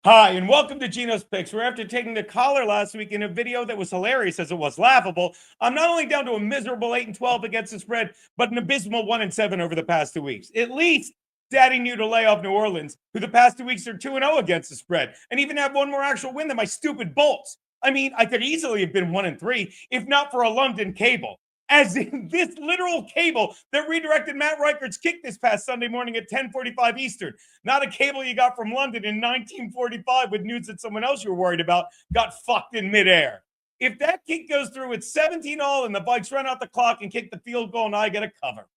Hi, and welcome to Geno's Picks, where after taking the collar last week in a video that was hilarious as it was laughable, I'm not only down to a miserable 8-12 against the spread, but an abysmal 1-7 over the past 2 weeks. At least Daddy knew to lay off New Orleans, who the past 2 weeks are 2-0 against the spread, and even have one more actual win than my stupid Bolts. I mean, I could easily have been 1-3 if not for a London cable. As in this literal cable that redirected Matt Reichert's kick this past Sunday morning at 10:45 Eastern. Not a cable you got from London in 1945 with news that someone else you were worried about got fucked in midair. If that kick goes through, it's 17-all and the Vikes run out the clock and kick the field goal and I get a cover.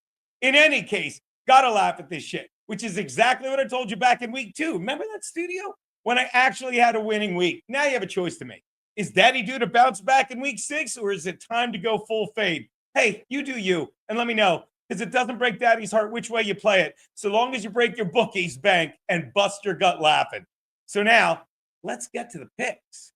In any case, gotta laugh at this shit, which is exactly what I told you back in week 2. Remember that studio? When I actually had a winning week. Now you have a choice to make. Is Daddy due to bounce back in week 6 or is it time to go full fade? Hey, you do you, and let me know, because it doesn't break Daddy's heart which way you play it, so long as you break your bookie's bank and bust your gut laughing. So now, let's get to the picks.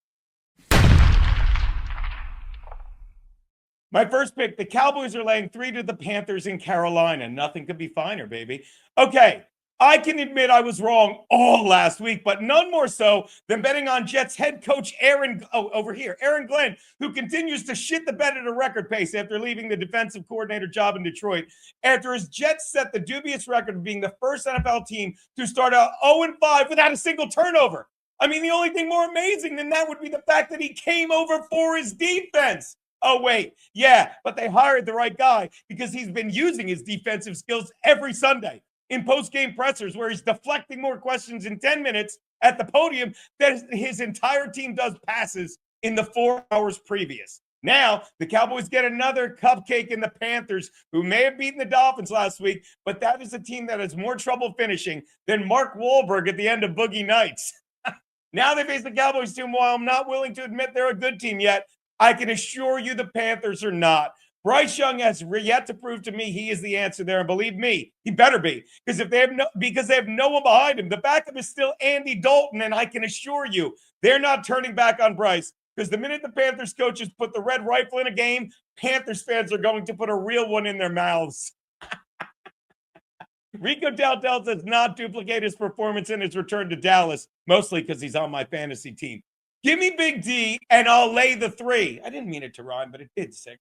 My first pick, the Cowboys are laying 3 to the Panthers in Carolina. Nothing could be finer, baby. Okay, I can admit I was wrong all last week, but none more so than betting on Jets head coach Aaron Glenn, who continues to shit the bed at a record pace after leaving the defensive coordinator job in Detroit, after his Jets set the dubious record of being the first NFL team to start out 0-5 without a single turnover. I mean, the only thing more amazing than that would be the fact that he came over for his defense. Oh, wait, yeah, but they hired the right guy because he's been using his defensive skills every Sunday in post-game pressers where he's deflecting more questions in 10 minutes at the podium than his entire team does passes in the 4 hours previous. Now, the Cowboys get another cupcake in the Panthers, who may have beaten the Dolphins last week, but that is a team that has more trouble finishing than Mark Wahlberg at the end of Boogie Nights. Now they face the Cowboys team. While I'm not willing to admit they're a good team yet, I can assure you the Panthers are not. Bryce Young has yet to prove to me he is the answer there, and believe me, he better be, because they have no one behind him. The backup is still Andy Dalton, and I can assure you they're not turning back on Bryce, because the minute the Panthers coaches put the red rifle in a game, Panthers fans are going to put a real one in their mouths. Rico Dowdell does not duplicate his performance in his return to Dallas, mostly because he's on my fantasy team. Give me Big D, and I'll lay the 3. I didn't mean it to rhyme, but it did, sick.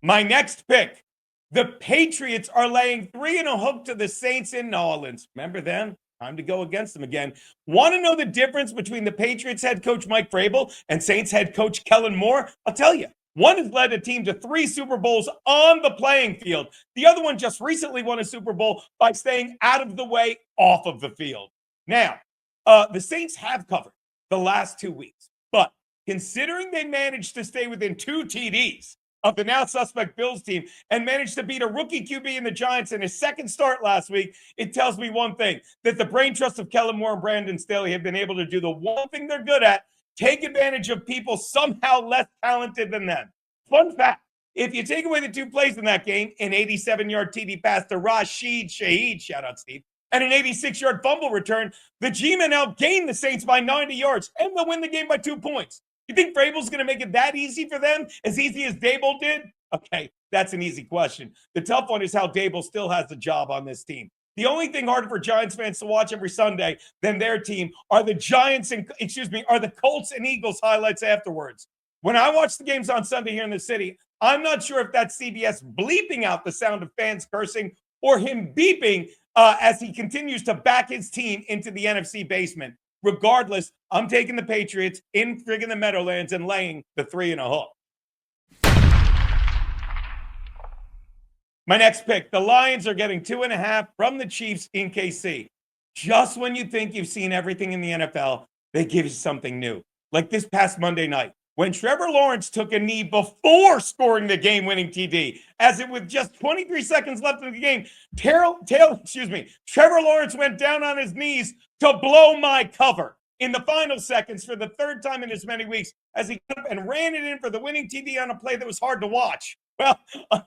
My next pick, the Patriots are laying 3 and a hook to the Saints in New Orleans. Remember them? Time to go against them again. Want to know the difference between the Patriots head coach Mike Vrabel and Saints head coach Kellen Moore? I'll tell you. One has led a team to 3 Super Bowls on the playing field. The other one just recently won a Super Bowl by staying out of the way off of the field. Now, the Saints have covered the last 2 weeks, but considering they managed to stay within 2 TDs of the now suspect Bills team and managed to beat a rookie QB in the Giants in his second start last week, it tells me one thing, that the brain trust of Kellen Moore and Brandon Staley have been able to do the one thing they're good at, take advantage of people somehow less talented than them. Fun fact, if you take away the 2 plays in that game, an 87-yard TD pass to Rashid Shaheed, shout out Steve, and an 86-yard fumble return, the G-men outgained the Saints by 90 yards, and they'll win the game by 2 points. You think Vrabel's going to make it that easy for them? As easy as Dable did? Okay, that's an easy question. The tough one is how Dable still has the job on this team. The only thing harder for Giants fans to watch every Sunday than their team are the Colts and Eagles highlights afterwards. When I watch the games on Sunday here in the city, I'm not sure if that's CBS bleeping out the sound of fans cursing or him beeping as he continues to back his team into the NFC basement. Regardless, I'm taking the Patriots in friggin' the Meadowlands and laying the 3 and a hook. My next pick, the Lions are getting 2.5 from the Chiefs in KC. Just when you think you've seen everything in the NFL, they give you something new. Like this past Monday night, when Trevor Lawrence took a knee before scoring the game-winning TD, as it with just 23 seconds left in the game, Trevor Lawrence went down on his knees to blow my cover in the final seconds for the 3rd time in as many weeks as he got up and ran it in for the winning TD on a play that was hard to watch. Well,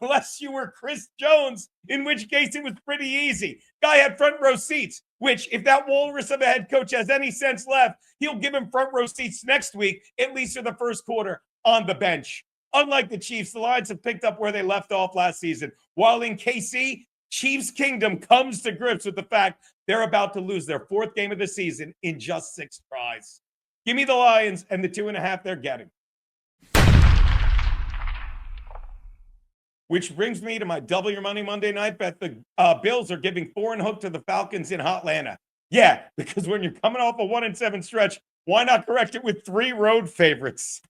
unless you were Chris Jones, in which case it was pretty easy. Guy had front row seats, which if that walrus of a head coach has any sense left, he'll give him front row seats next week, at least for the first quarter on the bench. Unlike the Chiefs, the Lions have picked up where they left off last season. While in KC, Chiefs Kingdom comes to grips with the fact They're about to lose their 4th game of the season in just 6 tries. Give me the Lions and the 2.5 they're getting. Which brings me to my double your money Monday night bet. The Bills are giving 4.5 to the Falcons in Hotlanta. Yeah, because when you're coming off a 1-7 stretch, why not correct it with 3 road favorites?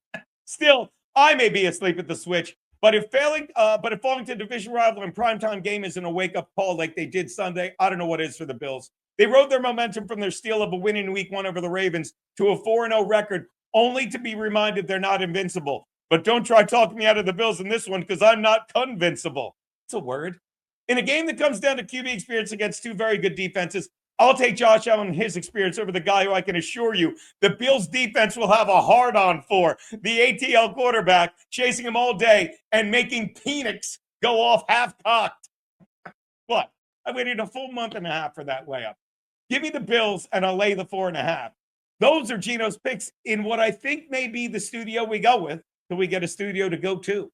Still, I may be asleep at the switch, but if falling to division rival and primetime game isn't a wake-up call like they did Sunday, I don't know what is for the Bills. They rode their momentum from their steal of a win in week 1 over the Ravens to a 4-0 record, only to be reminded they're not invincible. But don't try talking me out of the Bills in this one because I'm not convincible. It's a word. In a game that comes down to QB experience against 2 very good defenses, I'll take Josh Allen and his experience over the guy who I can assure you the Bills defense will have a hard-on for, the ATL quarterback, chasing him all day and making Penix go off half-cocked. But I waited a full month and a half for that layup. Give me the Bills and I'll lay the 4.5. Those are Geno's picks in what I think may be the studio we go with till we get a studio to go to.